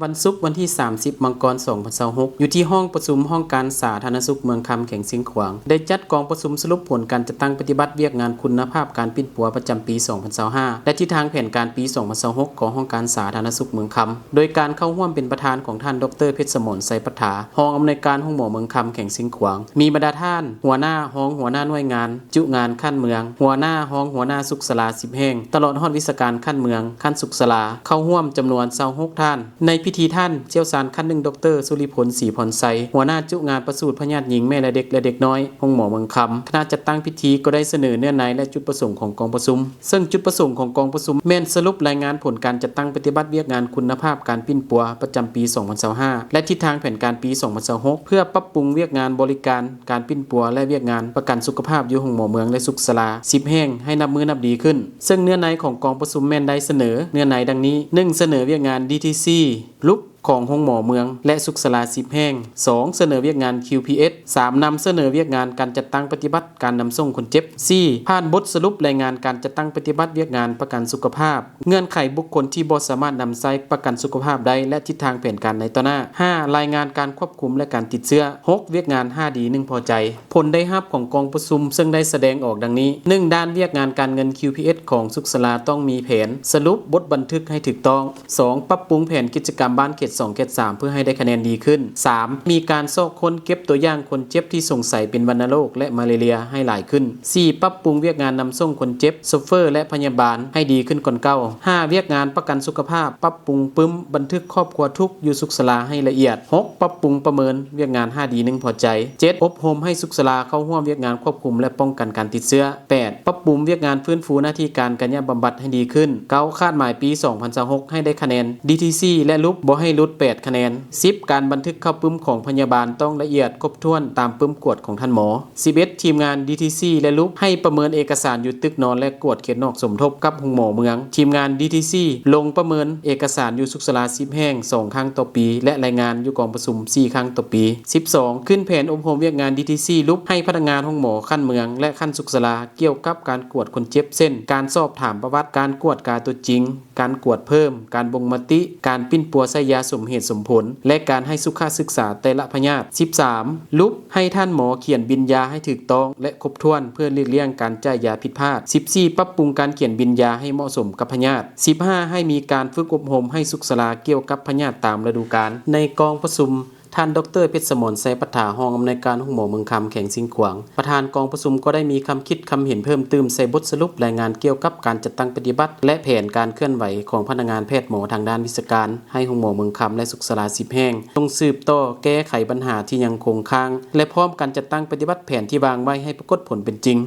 วันศุกร์วันที่ 30 มังกร 2026 อยู่ที่ห้องประชุมห้องการสาธารณสุขเมืองคำแข่งสิงขวางได้จัดกองประชุมสรุปผลการจัดตั้งปฏิบัติเวียกงานคุณภาพการปิ้นปัวประจำปี 2025 และทิศทางแผนการปี 2026 ของห้องการสาธารณสุขเมืองคำโดยการเข้าร่วมเป็นประธานของท่านดรเพชรสมรไสปัฏฐารองอำนวยการห้องหมอเมืองคำแข่งสิงขวางมีบรรดาท่านหัวหน้าห้องหัวหน้าหน่วยงานจุงานขั้นเมืองหัวหน้าห้องหัวหน้าสุขศาลา10แห่งตลอดฮอดวิชาการขั้นเมืองขั้นสุขศาลาเข้าร่วมจำนวน26ท่านในพิธีท่านเชี่ยวชาญขั้นหนึ่งดรสุริพลศรีพรไซหัวหน้าจุงานประสูติพญาติหญิงแม่และเด็กและเด็กน้อยห้องหมอเมืองคำคณะจัดตั้งพิธีก็ได้เสนอเนื้อในและจุดประสงค์ของกองประชุมซึ่งจุดประสงค์ของกองประชุมแม่นสรุปรายงานผลการจัดตั้งปฏิบัติเวียกงานคุณภาพการปิ้นปัวประจำปี 2025 และทิศทางแผนการปี 2026 เพื่อปรับปรุงเวียกงานบริการการปิ้นปัวและเวียกงานประกันสุขภาพอยู่ห้องหมอเมืองและสุขศาลา10แห่งให้นับมือนับดีขึ้นซึ่งเนื้อในของกองประชุมแม่นได้เสนอเนื้อในดังนี้ 1. เสนอเวียกงาน DTC ลุกของห้องหมอเมืองและสุขศาลา10แห่ง 2. เสนอเวียกงาน QPS 3. นำเสนอเวียกงานการจัดตั้งปฏิบัติการนำส่งคนเจ็บ 4. ผ่านบทสรุปรายงานการจัดตั้งปฏิบัติเวียกงานประกันสุขภาพเงื่อนไขบุคคลที่บ่สามารถนำใช้ประกันสุขภาพได้และทิศทางแผนการในต่อหน้า 5. รายงานการควบคุมและการติดเชื้อ 6. เวียกงาน 5D 1พอใจผลได้รับของกองประชุมซึ่งได้แสดงออกดังนี้ 1. ด้านเวียกงานการเงิน QPS ของสุขศาลาต้องมีแผนสรุปบทบันทึกให้ถูกต้อง 2. ปรับปรุงแผนกิจกรรมบ้านเขต2เขต3เพื่อให้ได้คะแนนดีขึ้น 3. มีการซอกค้นเก็บตัวอย่างคนเจ็บที่สงสัยเป็นวัณโรคและมาลาเรียให้หลายขึ้น 4. ปรับปรุงเวียกงานนำส่งคนเจ็บโชเฟอร์และพยาบาลให้ดีขึ้นก่อนเก่า 5. เวียกงานประกันสุขภาพปรับปรุงปึ้มบันทึกครอบครัวทุกอยู่สุขศาลาให้ละเอียด 6. ปรับปรุงประเมินเวียกงาน 5D 1พอใจ 7. อบรมให้สุขศาลาเข้าร่วมเวียกงานควบคุมและป้องกันการติดเชื้อ 8. ปรับปรุงเวียกงานฟื้นฟูหน้าที่การกายบำบัดให้ดีขึ้น 9. คาดหมายปี 2026ให้ได้คะแนน DTC และลุกบ่ให้ลด8คะแนน 10. การบันทึกเข้าปึ้มของพยาบาลต้องละเอียดครบถ้วนตามปึ้มกวดของท่านหมอ 11. ทีมงาน DTC และลุกให้ประเมินเอกสารอยู่ตึกนอนและกวดเขตนอกสมทบกับห้องหมอเมืองทีมงาน DTC ลงประเมินเอกสารอยู่สุขศาลา10แห่ง2ครั้งต่อปีและรายงานอยู่กองประชุม4ครั้งต่อปี 12. ขึ้นแผนอบรมเวียกงาน DTC ลุกให้พนักงานห้องหมอขั้นเมืองและขั้นสุขศาลาเกี่ยวกับการกวดคนเจ็บเส้นการสอบถามประวัติการกวดการตัวจริงการกวดเพิ่มการบ่งมติการปิ้นปัวใช้ยาสมเหตุสมผลและการให้สุขศึกษาแต่ละพยาธิ 13. ลุกให้ท่านหมอเขียนบินยาให้ถูกต้องและครบถ้วนเพื่อหลีกเลี่ยงการจ่ายยาผิดพลาด 14. ปรับปรุงการเขียนบินยาให้เหมาะสมกับพยาธิ 15. ให้มีการฝึกอบรมให้สุขศาลาเกี่ยวกับพยาธิตามฤดูกาลในกองประชุมท่านดรเพชรสมรไสปัฏฐารองอำนวยการห้องหมอเมืองคำแข่งสิงขวางประธานกองประชุมก็ได้มีคำคิดคำเห็นเพิ่มเติมใส่บทสรุปรายงานเกี่ยวกับการจัดตั้งปฏิบัติและแผนการเคลื่อนไหวของพนักงานแพทย์หมอทางด้านวิชาการให้ห้องหมอเมืองคำและสุขศาลา10แห่งต้องสืบต่อแก้ไขปัญหาที่ยังคงค้างและพร้อมการจัดตั้งปฏิบัติแผนที่วางไว้ให้ปรากฏผลเป็นจริง